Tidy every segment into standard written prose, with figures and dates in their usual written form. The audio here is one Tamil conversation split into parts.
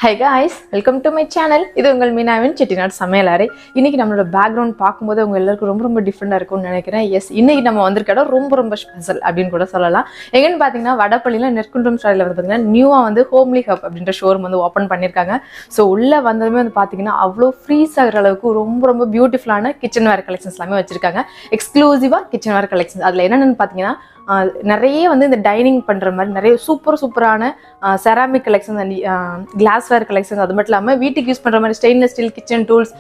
Hi guys, welcome to my channel. இது உங்கள் மீனாவின் செட்டிநாடு சமையலறை. இன்னைக்கு நம்மளோட பேக்ரவுண்ட் பார்க்கும்போது உங்க எல்லாருக்கும் ரொம்ப டிஃபரெண்டா இருக்கும்னு நினைக்கிறேன். எஸ், இன்னைக்கு நம்ம வந்திருக்க இடம் ரொம்ப ஸ்பெஷல் அப்படின்னு கூட சொல்லலாம். எங்கன்னு பார்த்தீங்கன்னா வடபள்ளியில் நெற்குன்றம் ஸ்டைலில் வந்து பார்த்தீங்கன்னா நியூவாக வந்து ஹோம்லி ஹப் அப்படின்ற ஷோரூம் வந்து ஓப்பன் பண்ணியிருக்காங்க. ஸோ உள்ளே வந்ததுமே வந்து பார்த்தீங்கன்னா அவ்வளோ ஃப்ரீஸ் ஆகிற அளவுக்கு ரொம்ப பியூட்டிஃபுல்லான கிச்சன் வேர் கலெக்ஷன்ஸ் எல்லாமே வச்சிருக்காங்க. எக்ஸ்க்ளூசிவாக கிச்சன் வேர் கலெக்ஷன்ஸ். அதில் என்னென்னு பார்த்தீங்கன்னா நிறைய வந்து இந்த டைனிங் பண்ணுற மாதிரி நிறைய சூப்பரான ceramic collections and glassware collections, அது மட்டும் இல்லாமல் வீட்டுக்கு யூஸ் பண்ணுற மாதிரி ஸ்டெயின்லெஸ் ஸ்டீல் கிச்சன் டூல்ஸ்,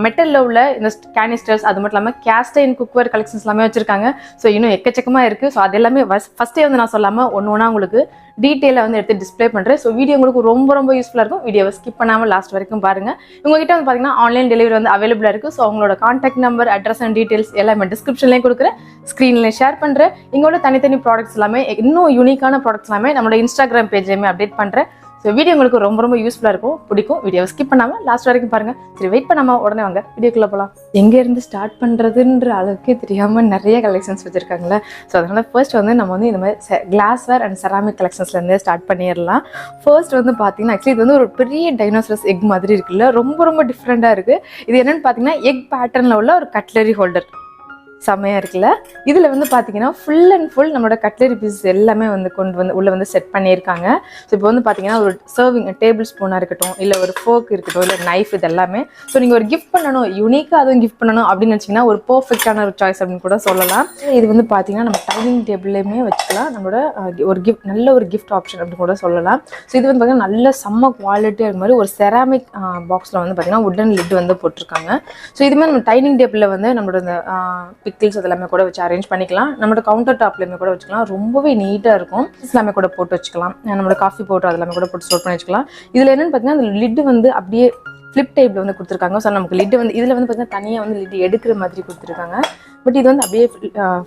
மெட்டலில் உள்ள இந்த கேனிஸ்டர்ஸ், அது மட்டும் இல்லாமல் கேஸ்டைன் குக்வேர் கலெக்ஷன்ஸ் எல்லாமே வச்சுருக்காங்க. ஸோ இன்னும் எக்கச்சக்கமாக இருக்குது. ஸோ அது எல்லாமே ஃபஸ்ட்டே வந்து நான் சொல்லாமல் ஒன்று உங்களுக்கு டீட்டெயிலாக வந்து எடுத்து டிஸ்பிளே பண்ணுறேன். ஸோ வீடியோ உங்களுக்கு ரொம்ப யூஸ்ஃபுல்லாக இருக்கும். வீடியோவை ஸ்கிப் பண்ணாமல் லாஸ்ட் வரைக்கும் பாருங்கள். உங்ககிட்ட வந்து பார்த்தீங்கன்னா ஆன்லைன் டெலிவரி வந்து அவைலபிளாக இருக்குது. ஸோ அவங்களோட contact number, address and details எல்லாமே டிஸ்கிரிப்ஷன்லேயும் கொடுக்குறேன், ஸ்க்ரீனில் ஷேர் பண்ணுறேன். இங்கோட தனித்தனி ப்ராடக்ட்ஸ் எல்லாமே, இன்னும் யூனிக்கான ப்ராடக்ட்ஸ் எல்லாமே நம்மளோட இன்ஸ்டாகிராம் பேஜ்லேயுமே அப்டேட் பண்ணுறேன். ஸோ வீடியோ உங்களுக்கு ரொம்ப யூஸ்ஃபுல்லாக இருக்கும், பிடிக்கும். வீடியோவை ஸ்கிப் பண்ணாமல் லாஸ்ட் வரைக்கும் பாருங்கள். சரி, வெயிட் பண்ணாமல் உடனே வாங்க வீடியோக்குள்ளே போகலாம். எங்கேருந்து ஸ்டார்ட் பண்ணுறதுன்ற அளவுக்கே தெரியாமல் நிறைய கலெக்ஷன்ஸ் வச்சுருக்காங்களே. ஸோ அதனால் ஃபர்ஸ்ட் வந்து நம்ம வந்து இந்த மாதிரி கிளாஸ்வேர் அண்ட் செராமிக் கலெக்ஷன்ஸ்லேருந்தே ஸ்டார்ட் பண்ணிடலாம். ஃபர்ஸ்ட் வந்து பார்த்தீங்கன்னா ஆக்சுவலி இது வந்து ஒரு பெரிய டைனோசரஸ் எக் மாதிரி இருக்குல்ல, ரொம்ப டிஃப்ரெண்ட்டாக இருக்குது. இது என்னென்னு பார்த்தீங்கன்னா எக் பேட்டர்னில் உள்ள ஒரு கட்லரி ஹோல்டர் செம்மையாக இருக்குல்ல. இதில் வந்து பார்த்தீங்கன்னா ஃபுல் அண்ட் ஃபுல் நம்மளோட கட்லரி பீசஸ் எல்லாமே வந்து கொண்டு வந்து உள்ளே வந்து செட் பண்ணியிருக்காங்க. ஸோ இப்போ வந்து பார்த்தீங்கன்னா ஒரு சர்விங் டேபிள் ஸ்பூனாக இருக்கட்டும், இல்லை ஒரு ஃபோர்க் இருக்கட்டும், இல்லை நைஃப், இது எல்லாமே. ஸோ நீங்கள் ஒரு கிஃப்ட் பண்ணணும், யூனிக்காக அதுவும் கிஃப்ட் பண்ணணும் அப்படின்னு வச்சிங்கன்னா ஒரு பர்ஃபெக்டான ஒரு சாய்ஸ் அப்படின்னு கூட சொல்லலாம். இது வந்து பார்த்தீங்கன்னா நம்ம டைனிங் டேபிள்லேயுமே வச்சுக்கலாம். நம்மளோட ஒரு நல்ல ஒரு கிஃப்ட் ஆப்ஷன் அப்படின்னு கூட சொல்லலாம். ஸோ இது வந்து பார்த்தீங்கன்னா நல்ல செம்ம குவாலிட்டியாக இருக்க மாதிரி ஒரு செராமிக் பாக்ஸில் வந்து பார்த்தீங்கன்னா உட்டன் லிட் வந்து போட்டிருக்காங்க. ஸோ இதுமாதிரி நம்ம டைனிங் டேபிளில் வந்து நம்மளோட இந்த பிக்கிள்ஸ் அதெல்லாமே கூட வச்சு அரேஞ்ச் பண்ணிக்கலாம். நம்மளோட கவுண்டர் டாப்லையுமே கூட வச்சுக்கலாம். ரொம்பவே நீட்டாக இருக்கும். எல்லாமே கூட போட்டு வச்சுக்கலாம். நம்மளோட காஃபி பவுடர் அதெல்லாமே கூட போட்டு ஸ்டோர் பண்ணி வச்சுக்கலாம். இதில் என்னென்னு பார்த்தீங்கன்னா அந்த லிட்டு வந்து அப்படியே ஃப்ளிப் டைப்பில் வந்து கொடுத்துருக்காங்க. ஸோ நமக்கு லிட்டு வந்து இதில் வந்து பார்த்தீங்கன்னா தனியாக வந்து லிட்டு எடுக்கிற மாதிரி கொடுத்துருக்காங்க. பட் இது வந்து அப்படியே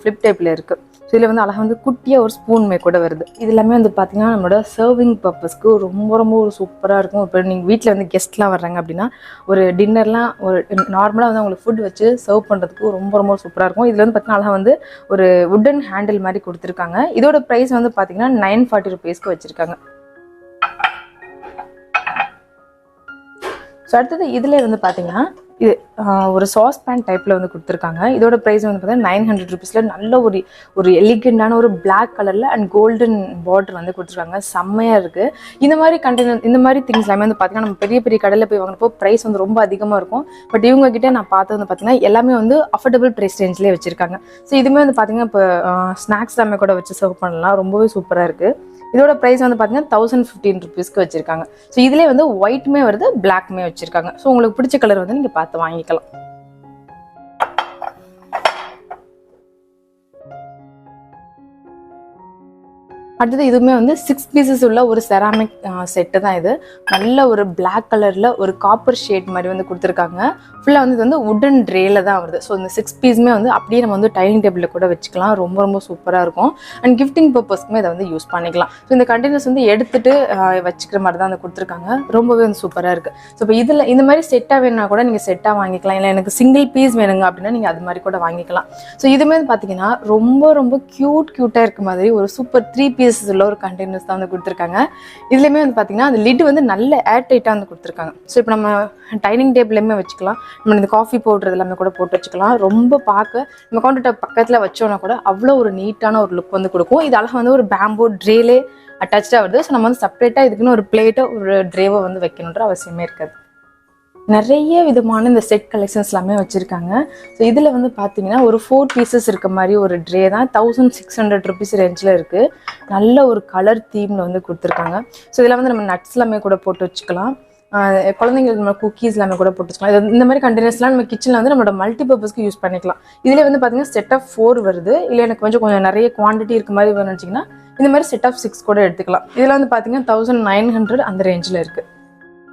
ஃப்ளிப் டைப்பில் இருக்குது. ஸோ இதில் வந்து அழகாக வந்து குட்டியாக ஒரு ஸ்பூன்மே கூட வருது. இது எல்லாமே வந்து பார்த்தீங்கன்னா நம்மளோட சர்விங் பர்பஸ்க்கு ரொம்ப ஒரு சூப்பராக இருக்கும். இப்போ நீங்கள் வீட்டில் வந்து கெஸ்ட்லாம் வர்றாங்க அப்படின்னா ஒரு டின்னர்லாம் ஒரு நார்மலாக வந்து அவங்களுக்கு ஃபுட் வச்சு சர்வ் பண்ணுறதுக்கு ரொம்ப சூப்பராக இருக்கும். இதில் வந்து பார்த்தீங்கன்னா அழகாக வந்து ஒரு வுட்டன் ஹேண்டில் மாதிரி கொடுத்துருக்காங்க. இதோட ப்ரைஸ் வந்து பார்த்தீங்கன்னா 940 ரூபீஸ்க்கு வச்சுருக்காங்க. ஸோ அடுத்தது இதில் வந்து பார்த்தீங்கன்னா இது ஒரு சாஸ் பேன் டைப்பில் வந்து கொடுத்துருக்காங்க. இதோட ப்ரைஸ் வந்து பார்த்தீங்கன்னா 900 ரூபீஸில் நல்ல ஒரு எலிகெண்டான ஒரு பிளாக் கலரில் அண்ட் கோல்டன் பார்டர் வந்து கொடுத்துருக்காங்க. செம்மையாக இருக்குது. இந்த மாதிரி கண்டெய்னர், இந்த மாதிரி திங்ஸ் எல்லாமே வந்து பார்த்தீங்கன்னா நம்ம பெரிய கடையில் போய் வாங்கினப்போ ப்ரைஸ் வந்து ரொம்ப அதிகமாக இருக்கும். பட் இவங்ககிட்ட நான் பார்த்தது வந்து பார்த்தீங்கன்னா எல்லாமே வந்து அஃபோர்டபுள் ப்ரைஸ் ரேஞ்சிலே வச்சுருக்காங்க. ஸோ இதுவுமே வந்து பார்த்தீங்கன்னா இப்போ ஸ்நாக்ஸ் எல்லாமே கூட வச்சு சர்வ் பண்ணலாம். ரொம்பவே சூப்பராக இருக்குது. இதோட ப்ரைஸ் வந்து பார்த்தீங்கன்னா 1015 ரூபீஸ்க்கு வச்சுருக்காங்க. ஸோ இதிலே வந்து ஒயிட்டுமே வருது, பிளாக்குமே வச்சுருக்காங்க. ஸோ உங்களுக்கு பிடிச்ச கலர் வந்து நீங்கள் பார்த்து வாங்கிக்கலாம். அடுத்தது இதுவுமே வந்து 6 பீசஸ் உள்ள ஒரு செராமிக் செட்டு தான். இது நல்ல ஒரு பிளாக் கலரில் ஒரு காப்பர் ஷேட் மாதிரி வந்து கொடுத்துருக்காங்க. ஃபுல்லாக வந்து இது வந்து உட்டன் ட்ரேல தான் வருது. ஸோ இந்த 6 பீஸுமே வந்து அப்படியே நம்ம வந்து டைனிங் டேபிளில் கூட வச்சுக்கலாம். ரொம்ப சூப்பராக இருக்கும். அண்ட் கிஃப்டிங் பர்பஸ்க்குமே இதை வந்து யூஸ் பண்ணிக்கலாம். ஸோ இந்த கண்டெய்னர்ஸ் வந்து எடுத்துகிட்டு வச்சுக்கிற மாதிரி தான் வந்து கொடுத்துருக்காங்க. ரொம்பவே வந்து சூப்பராக இருக்குது. ஸோ இப்போ இதில் இந்த மாதிரி செட்டாக வேணுன்னா கூட நீங்கள் செட்டாக வாங்கிக்கலாம். இல்லை எனக்கு சிங்கிள் பீஸ் வேணுங்க அப்படின்னா நீங்கள் அது மாதிரி கூட வாங்கிக்கலாம். ஸோ இதுவுமே பார்த்தீங்கன்னா ரொம்ப க்யூட்டாக இருக்க மாதிரி ஒரு சூப்பர் 3 பீஸ் உள்ள ஒரு கண்டெய்னர்ஸ் தான் வந்து கொடுத்துருக்காங்க. இதுலேயுமே வந்து பார்த்தீங்கன்னா அந்த லிட் வந்து நல்ல ஏர் டைட்டாக வந்து கொடுத்துருக்காங்க. ஸோ இப்போ நம்ம டைனிங் டேபிள்லையுமே வச்சுக்கலாம். நம்ம இந்த காஃபி பவுடர் எல்லாமே கூட போட்டு வச்சுக்கலாம். ரொம்ப பார்க்க நம்ம கவுண்டர் டாப் பக்கத்தில் வச்சோன்னா கூட அவ்வளோ ஒரு நீட்டான ஒரு லுக் வந்து கொடுக்கும். இது அழகாக வந்து ஒரு பேம்போ ட்ரேலே அட்டாச்சாக வருது. ஸோ நம்ம வந்து செப்பரேட்டாக இதுக்குன்னு ஒரு பிளேட்டோ ஒரு ட்ரேவோ வந்து வைக்கணுன்ற அவசியமே இருக்காது. நிறைய விதமான இந்த செட் கலெக்ஷன்ஸ் எல்லாமே வச்சுருக்காங்க. ஸோ இதில் வந்து பார்த்தீங்கன்னா ஒரு 4 பீசஸ் இருக்க மாதிரி ஒரு ட்ரே தான் 1600 ரூபீஸ் ரேஞ்சில் இருக்குது. நல்ல ஒரு கலர் தீமில் வந்து கொடுத்துருக்காங்க. ஸோ இதில் வந்து நம்ம நட்ஸ் எல்லாமே கூட போட்டு வச்சுக்கலாம். குழந்தைங்களுக்கு நம்ம குக்கீஸ் எல்லாமே கூட போட்டு வச்சுக்கலாம். இது இந்த மாதிரி கண்டெய்னர்ஸ்லாம் நம்ம கிச்சனில் வந்து நம்மளோட மல்டிபர்பஸ்க்கு யூஸ் பண்ணிக்கலாம். இதில் வந்து பார்த்தீங்கன்னா செட் ஆஃப் 4 வருது. இல்லை எனக்கு கொஞ்சம் நிறைய குவான்டிட்டி இருக்க மாதிரி வேணும்னு வச்சிங்கன்னா இந்த மாதிரி செட் ஆஃப் 6 கூட எடுத்துக்கலாம். இதில் வந்து பார்த்தீங்கன்னா 1900 அந்த ரேஞ்சில் இருக்குது.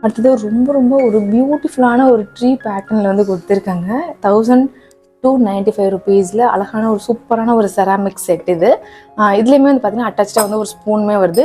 அடுத்தது ரொம்ப ஒரு பியூட்டிஃபுல்லான ஒரு ட்ரீ பேட்டர்னில் வந்து கொடுத்துருக்காங்க. 1295 ரூபீஸில் அழகான ஒரு சூப்பரான ஒரு செராமிக் செட். இதுலேயுமே வந்து பார்த்தீங்கன்னா அட்டாச்சாக வந்து ஒரு ஸ்பூனுமே வருது.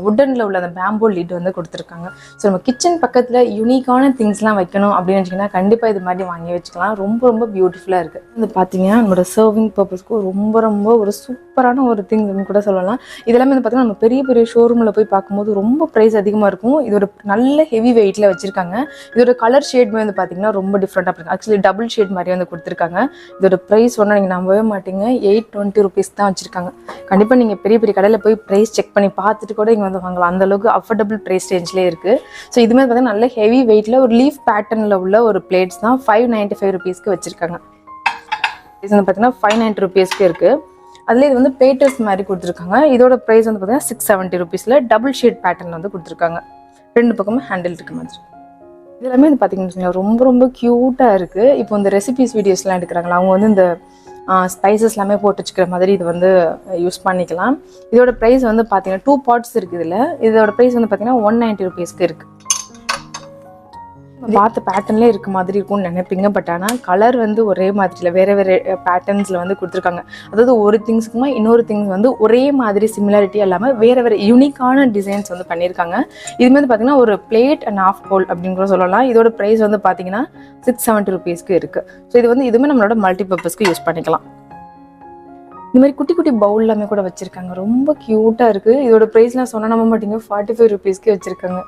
வுட்டனில் உள்ள அந்த பேம்போ லிட் வந்து கொடுத்துருக்காங்க. ஸோ நம்ம கிச்சன் பக்கத்தில் யூனிக்கான திங்ஸ்லாம் வைக்கணும் அப்படின்னு வச்சிங்கன்னா கண்டிப்பாக இது மாதிரி வாங்கி வச்சுக்கலாம். ரொம்ப பியூட்டிஃபுல்லாக இருக்குது. இது பார்த்தீங்கன்னா நம்மளோட சர்விங் பர்பஸ்க்கு ரொம்ப ஒரு சூப்பர் சூப்பரான ஒரு திங்ஸ்னு கூட சொல்லலாம். இதெல்லாமே வந்து பார்த்தீங்கன்னா நம்ம பெரிய பெரிய ஷோரூமில் போய் பார்க்கும்போது ரொம்ப ப்ரைஸ் அதிகமாக இருக்கும். இதோட நல்ல ஹெவி வெயிட்டில் வச்சுருக்காங்க. இதோட கலர் ஷேட்மே வந்து பார்த்தீங்கன்னா ரொம்ப டிஃப்ரெண்ட்டாக இருக்கும். ஆக்சுவலி டபுள் ஷேட் மாதிரி வந்து கொடுத்துருக்காங்க. இதோட ப்ரைஸ் சொன்னால் நீங்கள் நம்பவே மாட்டீங்க, 820 rupees தான் வச்சுருக்காங்க. கண்டிப்பாக நீங்கள் பெரிய பெரிய கடையில் போய் ப்ரைஸ் செக் பண்ணி பார்த்துட்டு கூட இங்கே வந்து வாங்கலாம். அந்தளவுக்கு அஃபோர்டபுள் ப்ரைஸ் ரேஞ்சிலே இருக்குது. ஸோ இதுமாதிரி பார்த்தீங்கன்னா நல்ல ஹெவி வெயிட்டில் ஒரு லீஃப் பேட்டர்னில் உள்ள ஒரு பிளேட்ஸ் தான் 595 rupeesக்கு வச்சுருக்காங்க. இது வந்து பார்த்தீங்கன்னா 590 rupeesக்கு இருக்குது. அதில் இது வந்து பிளேட்டர்ஸ் மாதிரி கொடுத்துருக்காங்க. இதோட ப்ரைஸ் வந்து பார்த்தீங்கன்னா 670 rupeesல டபுள் ஷேட் பேட்டர்ன் வந்து கொடுத்துருக்காங்க. ரெண்டு பக்கமும் ஹேண்டில் இருக்க மாதிரி. இதெல்லாமே வந்து பார்த்தீங்கன்னா ரொம்ப ரொம்ப க்யூட்டாக இருக்குது. இப்போ இந்த ரெசிபிஸ் வீடியோஸ்லாம் எடுக்கிறாங்களா, அவங்க வந்து இந்த ஸ்பைசஸ் எல்லாமே போட்டு வச்சுக்கிற மாதிரி இது வந்து யூஸ் பண்ணிக்கலாம். இதோட ப்ரைஸ் வந்து பார்த்தீங்கன்னா 2 parts இருக்குது. இதோட ப்ரைஸ் வந்து பார்த்தீங்கன்னா 190 rupeesக்கு இருக்குது. பார்த்த பேட்டர்ன்லேயே இருக்க மாதிரி இருக்கும்னு நினைப்பீங்க. பட் ஆனால் கலர் வந்து ஒரே மாதிரி இல்லை, வேறு வேறு பேட்டர்ன்ஸில் வந்து கொடுத்துருக்காங்க. அதாவது ஒரு திங்ஸுக்குமா இன்னொரு திங்ஸ் வந்து ஒரே மாதிரி சிமிலாரிட்டியாக இல்லாமல் வேறு வேறு யூனிக்கான டிசைன்ஸ் வந்து பண்ணியிருக்காங்க. இது வந்து பார்த்தீங்கன்னா ஒரு பிளேட் அண்ட் ஆஃப் பவுல் அப்படின்னு கூட சொல்லலாம். இதோட ப்ரைஸ் வந்து பார்த்தீங்கன்னா 670 rupeesக்கு இருக்குது. ஸோ இது வந்து இதுவுமே நம்மளோட மல்டிபர்பஸ்க்கு யூஸ் பண்ணிக்கலாம். இந்த மாதிரி குட்டி குட்டி பவுல் எல்லாமே கூட வச்சுருக்காங்க. ரொம்ப க்யூட்டாக இருக்குது. இதோட ப்ரைஸ்லாம் சொன்னால் நம்ப மாட்டீங்க, 45 rupeesக்கு வச்சுருக்காங்க.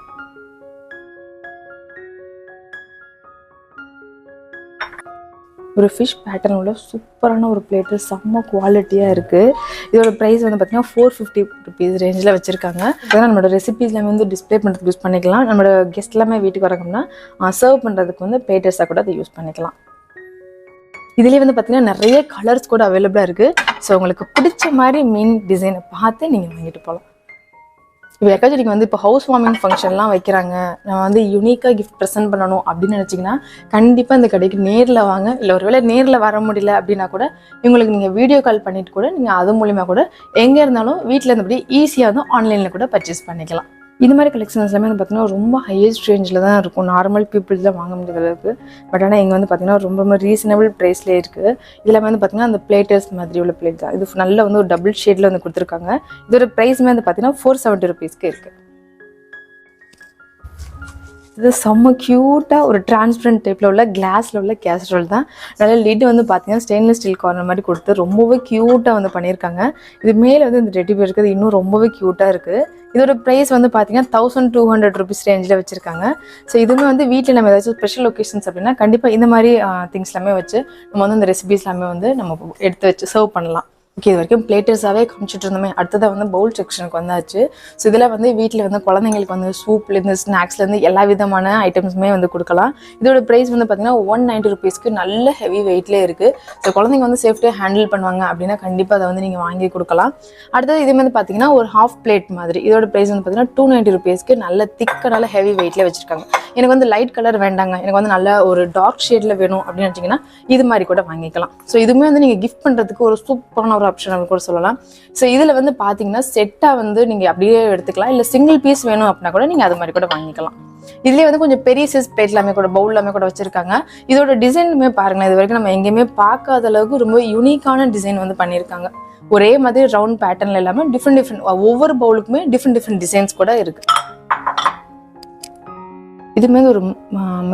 ஒரு ஃபிஷ் பேட்டர்ன் உள்ள சூப்பரான ஒரு பிளேட்டு, செம்ம குவாலிட்டியாக இருக்குது. இதோட ப்ரைஸ் வந்து பார்த்தீங்கன்னா 450 rupees ரேஞ்சில் வச்சுருக்காங்க. இதெல்லாம் நம்மளோட ரெசிபிஸ் எல்லாமே வந்து டிஸ்பிளே பண்ணுறதுக்கு யூஸ் பண்ணிக்கலாம். நம்மளோட கெஸ்ட் எல்லாமே வீட்டுக்கு வராங்கன்னா சர்வ் பண்ணுறதுக்கு வந்து பிளேட்டர்ஸாக கூட அதை யூஸ் பண்ணிக்கலாம். இதுலேயே வந்து பார்த்தீங்கன்னா நிறைய கலர்ஸ் கூட அவைலபிளாக இருக்குது. ஸோ உங்களுக்கு பிடிச்ச மாதிரி மீன் டிசைனை பார்த்து நீங்கள் வாங்கிட்டு போகலாம். இப்போ யாருக்காச்சும் நீங்கள் வந்து இப்போ ஹவுஸ் வார்மிங் ஃபங்க்ஷன்லாம் வைக்கிறாங்க, நான் வந்து யூனிக்காக கிஃப்ட் ப்ரெசென்ட் பண்ணணும் அப்படின்னு நினச்சிங்கன்னா கண்டிப்பாக இந்த கடைக்கு நேரில் வாங்க. இல்லை ஒரு வேளை நேரில் வர முடியல அப்படின்னா கூட இவங்களுக்கு நீங்கள் வீடியோ கால் பண்ணிவிட்டு கூட நீங்கள் அது மூலிமா கூட எங்கே இருந்தாலும் வீட்டில் இருந்தபடி ஈஸியாக வந்து ஆன்லைனில் கூட பர்ச்சேஸ் பண்ணிக்கலாம். இந்த மாதிரி கலெக்ஷன்ஸ் எல்லாமே வந்து பார்த்தீங்கன்னா ரொம்ப ஹையஸ்ட் ரேஞ்சில் தான் இருக்கும். நார்மல் பீப்புள்ஸ் தான் வாங்க முடியாத அளவுக்கு. பட் ஆனால் இங்கே வந்து பார்த்தீங்கன்னா ரொம்ப ரொம்ப ரீசனபிள் ப்ரைஸ்லேயே இருக்குது. இதில் வந்து பார்த்தீங்கன்னா அந்த பிளேட்டர்ஸ் மாதிரி உள்ள பிளேட் தான். இது நல்ல வந்து ஒரு டபுள் ஷேடில் வந்து கொடுத்துருக்காங்க. இதோட ப்ரைஸுமே வந்து பார்த்தீங்கன்னா 470 rupeesக்கு இருக்குது. இது செம்ம க்யூட்டாக ஒரு டிரான்ஸ்பரண்ட் டைப்பில் உள்ள கிளாஸில் உள்ள கேஸ்ட்ரோல் தான். நல்ல லிட் வந்து பார்த்தீங்கன்னா ஸ்டெயின்லெஸ் ஸ்டீல் கார்னர் மாதிரி கொடுத்து ரொம்பவே க்யூட்டாக வந்து பண்ணியிருக்காங்க. இது மேலே வந்து இந்த டெடி பேர் இருக்குது, இன்னும் ரொம்பவே க்யூட்டாக இருக்குது. இதோட ப்ரைஸ் வந்து பார்த்தீங்கன்னா 1200 rupees ரேஞ்சில் வச்சுருக்காங்க. ஸோ இதுவுமே வந்து வீட்டில் நம்ம ஏதாச்சும் ஸ்பெஷல் ஒகேஷன்ஸ் அப்படின்னா கண்டிப்பாக இந்த மாதிரி திங்ஸ் எல்லாமே வச்சு நம்ம வந்து இந்த ரெசிபிஸ் எல்லாமே வந்து நம்ம எடுத்து வச்சு சர்வ் பண்ணலாம். ஓகே, இது வரைக்கும் பிளேட்டர்ஸாகவே காமிச்சிட்டு இருந்தோமே, அடுத்ததாக வந்து பவுல் செக்ஷனுக்கு வந்தாச்சு. ஸோ இதில் வந்து வீட்டில் வந்து குழந்தைங்களுக்கு வந்து சூப்லேருந்து ஸ்நாக்ஸ்லேருந்து எல்லா விதமான ஐட்டம்ஸுமே வந்து கொடுக்கலாம். இதோட ப்ரைஸ் வந்து பார்த்தீங்கன்னா 190 rupeesக்கு நல்ல ஹெவி வெயிட்லேயே இருக்குது. ஸோ குழந்தைங்க வந்து சேஃப்டியாக ஹேண்டில் பண்ணுவாங்க அப்படின்னா கண்டிப்பாக அதை வந்து நீங்கள் வாங்கி கொடுக்கலாம். அடுத்தது இதே வந்து பார்த்தீங்கன்னா ஒரு ஹாஃப் பிளேட் மாதிரி. இதோட ப்ரைஸ் வந்து பார்த்தீங்கன்னா 290 rupeesக்கு நல்ல திக்க நல்ல ஹெவி வெயிட்லேயே வச்சுருக்காங்க. எனக்கு வந்து லைட் கலர் வேண்டாங்க, எனக்கு வந்து நல்ல ஒரு டார்க் ஷேடில் வேணும் அப்படின்னு நினச்சிங்கன்னா இது மாதிரி கூட வாங்கிக்கலாம். ஸோ இதுவுமே வந்து நீங்கள் கிஃப்ட் பண்ணுறதுக்கு ஒரு சூப்பரான ஒரு ஆப்ஷன் கூட சொல்லலாம். ஸோ இதில் வந்து பார்த்தீங்கன்னா செட்டாக வந்து நீங்கள் அப்படியே எடுத்துக்கலாம். இல்லை சிங்கிள் பீஸ் வேணும் அப்படின்னா கூட நீங்கள் அது மாதிரி கூட வாங்கிக்கலாம். இதுலேயே வந்து கொஞ்சம் பெரிய சைஸ் பிளேட் எல்லாமே கூட பவுல் எல்லாமே கூட வச்சுருக்காங்க. இதோட டிசைனுமே பாருங்களேன், இது வரைக்கும் நம்ம எங்கேயுமே பார்க்காத அளவுக்கு ரொம்ப யூனிக்கான டிசைன் வந்து பண்ணியிருக்காங்க. ஒரே மாதிரி ரவுண்ட் பேட்டர்னில் இல்லாமல் டிஃப்ரெண்ட் ஒவ்வொரு பவுலுக்குமே டிஃப்ரெண்ட் டிசைன்ஸ் கூட இருக்குது. இதுமே ஒரு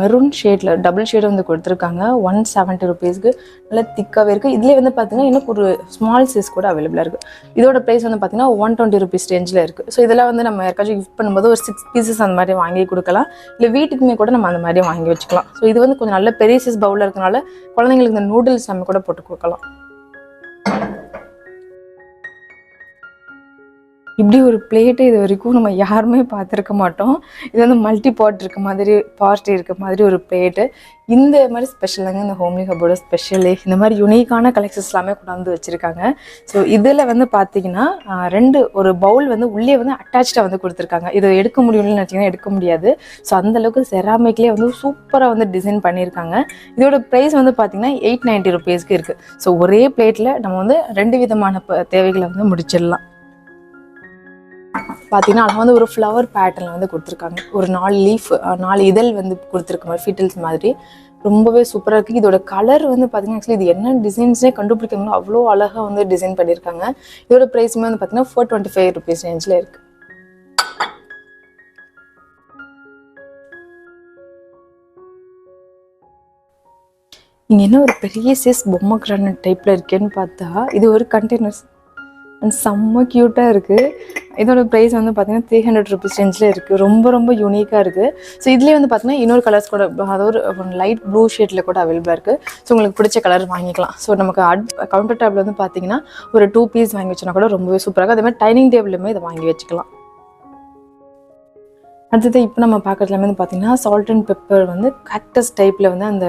மெரூன் ஷேடில் டபுள் ஷேடு வந்து கொடுத்துருக்காங்க. 170 rupeesக்கு நல்லா திக்காகவே இருக்குது. இதுலேயே வந்து பார்த்தீங்கன்னா இன்னும் ஒரு ஸ்மால் சைஸ் கூட அவைலபிளாக இருக்குது. இதோட ப்ரைஸ் வந்து பார்த்தீங்கன்னா 120 rupees ரேஞ்சில் இருக்குது. ஸோ இதெல்லாம் வந்து நம்ம யாருக்காச்சும் கிஃப்ட் பண்ணும்போது ஒரு 6 pieces அந்த மாதிரி வாங்கி கொடுக்கலாம். இல்லை வீட்டுக்குமே கூட நம்ம அந்த மாதிரி வாங்கி வச்சுக்கலாம். ஸோ இது வந்து கொஞ்சம் நல்ல பெரிய சைஸ் பவுலில் இருக்கனால குழந்தைங்களுக்கு இந்த நூடுல்ஸ் நம்ம கூட போட்டு கொடுக்கலாம். இப்படி ஒரு பிளேட்டு இது வரைக்கும் நம்ம யாருமே பார்த்துருக்க மாட்டோம். இது வந்து மல்டி பார்ட் இருக்க மாதிரி ஒரு பிளேட்டு. இந்த மாதிரி ஸ்பெஷலாங்க இந்த ஹோம்லி ஹப்போட ஸ்பெஷலு. இந்த மாதிரி யூனிக்கான கலெக்ஷன்ஸ் எல்லாமே கொண்டாந்து வச்சுருக்காங்க. ஸோ இதில் வந்து பார்த்தீங்கன்னா ஒரு பவுல் வந்து உள்ளே வந்து அட்டாச்சாக வந்து கொடுத்துருக்காங்க. இதை எடுக்க முடியும்னு நினச்சிங்கன்னா எடுக்க முடியாது. ஸோ அந்தளவுக்கு செராமிக்லேயே வந்து சூப்பராக வந்து டிசைன் பண்ணியிருக்காங்க. இதோட ப்ரைஸ் வந்து பார்த்தீங்கன்னா 890 rupeesக்கு இருக்குது. ஸோ ஒரே பிளேட்டில் நம்ம வந்து 2 விதமான தேவைகளை வந்து முடிச்சிடலாம். பார்த்தீங்கன்னா அது வந்து ஒரு ஃப்ளவர் பேட்டர்னில் வந்து கொடுத்துருக்காங்க. ஒரு 4 இதழ் வந்து கொடுத்துருக்க மாதிரி ஃபீட்டல்ஸ் மாதிரி ரொம்பவே சூப்பராக இருக்குது. இதோட கலர் வந்து பார்த்தீங்கன்னா ஆக்சுவலி இது என்ன டிசைன்ஸே கண்டுபிடிக்கணும், அவ்வளோ அழகாக வந்து டிசைன் பண்ணியிருக்காங்க. இதோட ப்ரைஸுமே வந்து பார்த்தீங்கன்னா 425 rupees ரேஞ்சில் இருக்குது. இங்கே என்ன ஒரு பெரிய சைஸ் பொம்மை கிரானைட் டைப்பில் இருக்கேன்னு பார்த்தா இது ஒரு கண்டெய்னர்ஸ். அண்ட் செம்ம க்யூட்டாக இருக்குது. இதோட ப்ரைஸ் வந்து பார்த்தீங்கன்னா 300 ருபீஸ் ரேஞ்சில் இருக்குது. ரொம்ப ரொம்ப யூனிக்காக இருக்குது. ஸோ இதுலேயே வந்து பார்த்தீங்கன்னா இன்னொரு கலர்ஸ் கூட, அதாவது ஒரு லைட் ப்ளூ ஷேடில் கூட அவைலபிளாக இருக்குது. ஸோ உங்களுக்கு பிடிச்ச கலர் வாங்கிக்கலாம். ஸோ நமக்கு கவுண்டர் டாப்பில் வந்து பார்த்தீங்கன்னா ஒரு 2 பீஸ் வாங்கி வச்சோன்னா கூட ரொம்பவே சூப்பராக இருக்கும். அதே மாதிரி டைனிங் டேபிளுமே இதை வாங்கி வச்சுக்கலாம். அடுத்தது இப்போ நம்ம பார்க்குறது எல்லாமே வந்து பார்த்தீங்கன்னா சால்ட் அண்ட் பெப்பர் வந்து கேக்டஸ் டைப்பில் வந்து அந்த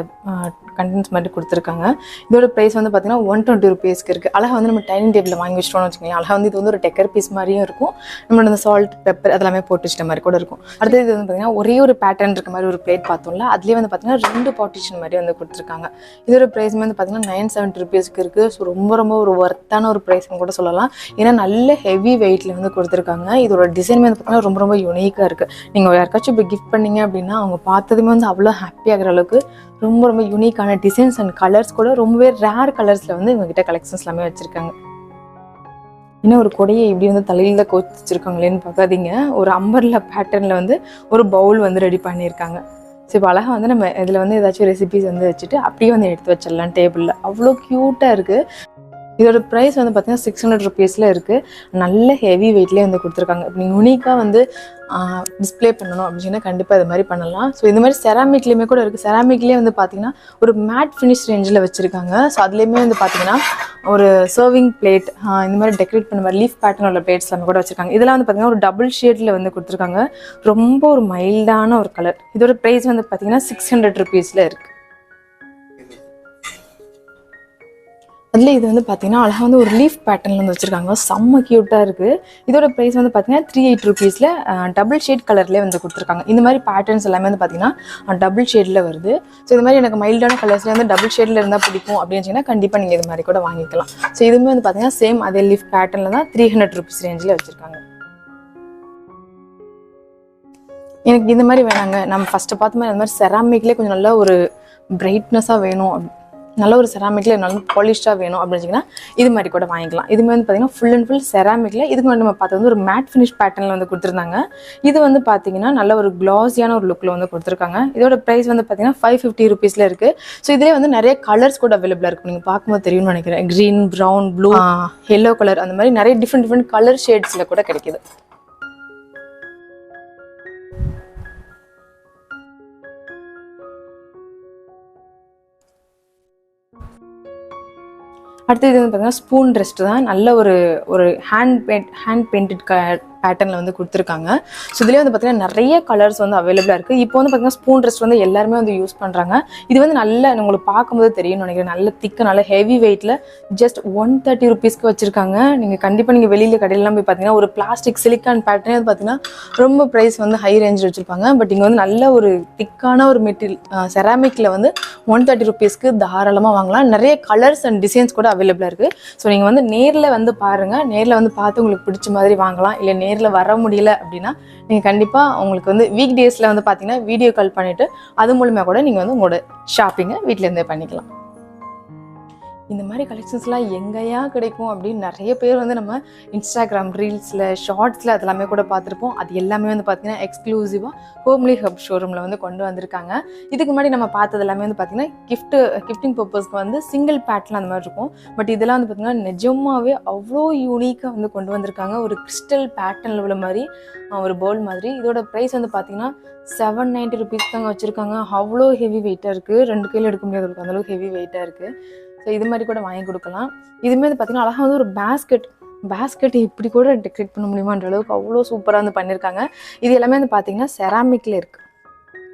கண்டென்ட்ஸ் மாதிரி கொடுத்துருக்காங்க. இதோட ப்ரைஸ் வந்து பார்த்தீங்கன்னா 120 ருபீஸ்க்கு இருக்குது. அழகாக வந்து நம்ம டைனிங் டேபிளில் வாங்கி வச்சிட்டோம்னு வச்சுக்கோங்க. அழகாக வந்து இது வந்து ஒரு டெக்கர் பீஸ் மாதிரியும் இருக்கும். நம்மளோட அந்த சால்ட் பெப்பர் அதெல்லாமே போட்டு வச்சிட்ட மாதிரி கூட இருக்கும். அடுத்தது இது வந்து பார்த்தீங்கன்னா ஒரே ஒரு பேட்டர்ன் இருக்க மாதிரி ஒரு பிளேட் பார்த்தோம்ல, அதுலேயே வந்து பார்த்தீங்கன்னா 2 பார்ட்டிஷன் மாதிரி வந்து கொடுத்துருக்காங்க. இதோட ப்ரைஸ் வந்து பார்த்தீங்கன்னா 970 ருபீஸ்க்கு இருக்குது. ஸோ ரொம்ப ரொம்ப ஒரு ஒர்த்தான ஒரு ப்ரைஸ்னு கூட சொல்லலாம். ஏன்னா நல்ல ஹெவி வெயிட்டில் வந்து கொடுத்துருக்காங்க. இதோட டிசைன் வந்து பார்த்தீங்கன்னா ரொம்ப ரொம்ப யூனிக்காக இருக்குது. நீங்கள் யாருக்காச்சும் இப்போ கிஃப்ட் பண்ணீங்க அப்படின்னா அவங்க பார்த்ததுமே வந்து அவ்வளோ ஹாப்பியாகிற அளவுக்கு ரொம்ப ரொம்ப யூனிக்கான டிசைன்ஸ் அண்ட் கலர்ஸ் கூட ரொம்பவே ரேர் கலர்ஸில் வந்து இவங்ககிட்ட கலெக்ஷன்ஸ் எல்லாமே வச்சுருக்காங்க. இன்னும் ஒரு கொடையை இப்படி வந்து தலையில் தான் கோச்சு வச்சுருக்காங்களேன்னு பார்க்காதீங்க. ஒரு அம்பர்லா பேட்டர்னில் வந்து ஒரு பவுல் வந்து ரெடி பண்ணியிருக்காங்க. ஸோ இப்போ அழகாக வந்து நம்ம இதில் வந்து ஏதாச்சும் ரெசிபிஸ் வந்து வச்சுட்டு அப்படியே வந்து எடுத்து வச்சிடலாம் டேபிளில். அவ்வளோ க்யூட்டாக இருக்குது. இதோட ப்ரைஸ் வந்து பார்த்தீங்கன்னா 600 ருபீஸில் இருக்குது. நல்ல ஹெவி வெயிட்லேயே வந்து கொடுத்துருக்காங்க. இப்போ நீங்கள் யூனிக்காக வந்து டிஸ்பிளே பண்ணணும் அப்படின்னா கண்டிப்பாக இது மாதிரி பண்ணலாம். ஸோ இந்த மாதிரி செராமிக்லேயுமே கூட இருக்குது. செராமிக்லேயே வந்து பார்த்தீங்கன்னா ஒரு மேட் ஃபினிஷ் ரேஞ்சில் வச்சுருக்காங்க. ஸோ அதுலேயுமே வந்து பார்த்தீங்கன்னா ஒரு சர்விங் பிளேட் இந்த மாதிரி டெக்கரேட் பண்ண மாதிரி லீஃப் பேட்டர்ன் உள்ள பிளேட்ஸ் எல்லாமே கூட வச்சுருக்காங்க. இதெல்லாம் வந்து பார்த்தீங்கன்னா ஒரு டபுள் ஷேடில் வந்து கொடுத்துருக்காங்க. ரொம்ப ஒரு மைல்டான ஒரு கலர். இதோட ப்ரைஸ் வந்து பார்த்தீங்கன்னா 600 ருபீஸில் இருக்குது. அதில் இது வந்து பார்த்தீங்கன்னா அழகாக வந்து ஒரு லீஃப் பேட்டர்னில் வந்து வச்சுருக்காங்க. செம்ம க்யூட்டாக இருக்குது. இதோட ப்ரைஸ் வந்து பார்த்தீங்கன்னா 380 ருபீஸில் டபுள் ஷேட் கலர்லேயே வந்து கொடுத்துருக்காங்க. இந்த மாதிரி பேட்டர்ன்ஸ் எல்லாமே வந்து பார்த்தீங்கன்னா டபுள் ஷேடில் வருது. ஸோ இது மாதிரி எனக்கு மைல்டான கலர்ஸில் வந்து டபுள் ஷேடில் இருந்தால் பிடிக்கும் அப்படின்னு சொன்னால் கண்டிப்பாக நீங்கள் இது மாதிரி கூட வாங்கிக்கலாம். ஸோ இதுவுமே வந்து பார்த்தீங்கன்னா சேம் அதே லீஃப் பேட்டர்னில் தான் 300 ருபீஸ் ரேஞ்சில் வச்சுருக்காங்க. எனக்கு இந்த மாதிரி வேணாங்க, நம்ம ஃபஸ்ட்டு பார்த்த மாதிரி அந்த மாதிரி செராமிக்லேயே கொஞ்சம் நல்லா ஒரு பிரைட்னஸாக வேணும், நல்ல ஒரு செராமிக்கில் நல்ல பாலிஷ்டாக வேணும் அப்படின்னு வச்சிங்கன்னா இது மாதிரி கூட வாங்கிக்கலாம். இதுமே வந்து பார்த்தீங்கன்னா ஃபுல் அண்ட் ஃபுல் செராமிக்கில். இதுக்கு வந்து நம்ம பார்த்தது வந்து ஒரு மேட் ஃபினிஷ் பேட்டர்னில் வந்து கொடுத்துருந்தாங்க. இது வந்து பார்த்தீங்கன்னா நல்ல ஒரு கிளாஸியான ஒரு லுக்கில் வந்து கொடுத்துருக்காங்க. இதோட ப்ரைஸ் வந்து பார்த்தீங்கன்னா 550 ருபீஸில் இருக்குது. ஸோ இதிலே வந்து நிறைய கலர்ஸ் கூட அவைலபிளாக இருக்கும். நீங்கள் பார்க்கும்போது தெரியும்னு நினைக்கிறேன். Green, brown, blue, yellow colour, அந்த மாதிரி நிறைய டிஃப்ரெண்ட் கலர் ஷேட்ஸில் கூட கிடைக்கிது. அடுத்து இது வந்து பார்த்தீங்கன்னா ஸ்பூன் ரெஸ்ட் தான். நல்ல ஒரு ஹேண்ட் பெயிண்டட் பேட்டர்னில் வந்து கொடுத்துருக்காங்க. ஸோ இதுலேயே வந்து பார்த்தீங்கன்னா நிறைய கலர்ஸ் வந்து அவைலபிளாக இருக்குது. இப்போ வந்து பார்த்தீங்கன்னா ஸ்பூன் ரெஸ்ட் வந்து எல்லாருமே வந்து யூஸ் பண்ணுறாங்க. இது வந்து நல்ல உங்களுக்கு பார்க்கும்போது தெரியும்னு நினைக்கிறேன். நல்ல திக்கு, நல்ல ஹெவி வெயிட்டில் ஜஸ்ட் 130 ருபீஸ்க்கு வச்சுருக்காங்க. நீங்கள் கண்டிப்பாக நீங்கள் வெளியில் கடையிலாம் போய் பார்த்தீங்கன்னா ஒரு பிளாஸ்டிக் சிலிக்கான் பேட்டர்னே வந்து பார்த்தீங்கன்னா ரொம்ப ப்ரைஸ் வந்து ஹை ரேஞ்சில் வச்சுருப்பாங்க. பட் இங்கே வந்து நல்ல ஒரு திக்கான ஒரு மெட்டீரியல் செராமிக்கில் வந்து 130 ருபீஸ்க்கு தாராளமாக வாங்கலாம். நிறைய கலர்ஸ் அண்ட் டிசைன்ஸ் கூட அவைலபிளாக இருக்குது. ஸோ நீங்கள் வந்து நேரில் வந்து பாருங்கள். நேரில் வந்து பார்த்து உங்களுக்கு பிடிச்ச மாதிரி வாங்கலாம். இல்லை நேரில் வர முடியல அப்படின்னா நீங்கள் கண்டிப்பாக உங்களுக்கு வந்து வீக் டேஸில் வந்து பார்த்தீங்கன்னா வீடியோ கால் பண்ணிவிட்டு அது மூலமாக கூட நீங்கள் வந்து உங்களோட ஷாப்பிங்கை வீட்டிலேருந்தே பண்ணிக்கலாம். இந்த மாதிரி கலெக்ஷன்ஸ்லாம் எங்கேயா கிடைக்கும் அப்படின்னு நிறைய பேர் வந்து நம்ம இன்ஸ்டாகிராம் ரீல்ஸில் ஷார்ட்ஸில் அதெல்லாமே கூட பார்த்துருப்போம். அது எல்லாமே வந்து பார்த்திங்கன்னா எக்ஸ்க்ளூசிவாக ஹோம்லி ஹப் ஷோரூமில் வந்து கொண்டு வந்திருக்காங்க. இதுக்கு முன்னாடி நம்ம பார்த்தது எல்லாமே வந்து பார்த்திங்கன்னா கிஃப்டிங் பர்பஸ்க்கு வந்து சிங்கிள் பேட்டர்ன் அந்த மாதிரி இருக்கும். பட் இதெல்லாம் வந்து பார்த்திங்கன்னா நிஜமாகவே அவ்வளோ யூனிக்காக வந்து கொண்டு வந்திருக்காங்க. ஒரு கிறிஸ்டல் பேட்டர்னில் உள்ள மாதிரி ஒரு பவுல் மாதிரி. இதோட ப்ரைஸ் வந்து பார்த்திங்கன்னா 790 ருபீஸ் தாங்க வச்சுருக்காங்க. அவ்வளோ ஹெவி வெயிட்டாக இருக்குது. 2 கையில் எடுக்க முடியாது, அந்தளவுக்கு ஹெவி வெயிட்டாக இருக்குது. ஸோ இது மாதிரி கூட வாங்கி கொடுக்கலாம். இதுவுமே வந்து பார்த்திங்கன்னா அழகாக வந்து ஒரு பேஸ்கெட் இப்படி கூட டெக்கரேட் பண்ண முடியுமான்ற அளவுக்கு அவ்வளோ சூப்பராக வந்து பண்ணியிருக்காங்க. இது எல்லாமே வந்து பார்த்திங்கன்னா செராமிக்கில் இருக்குது.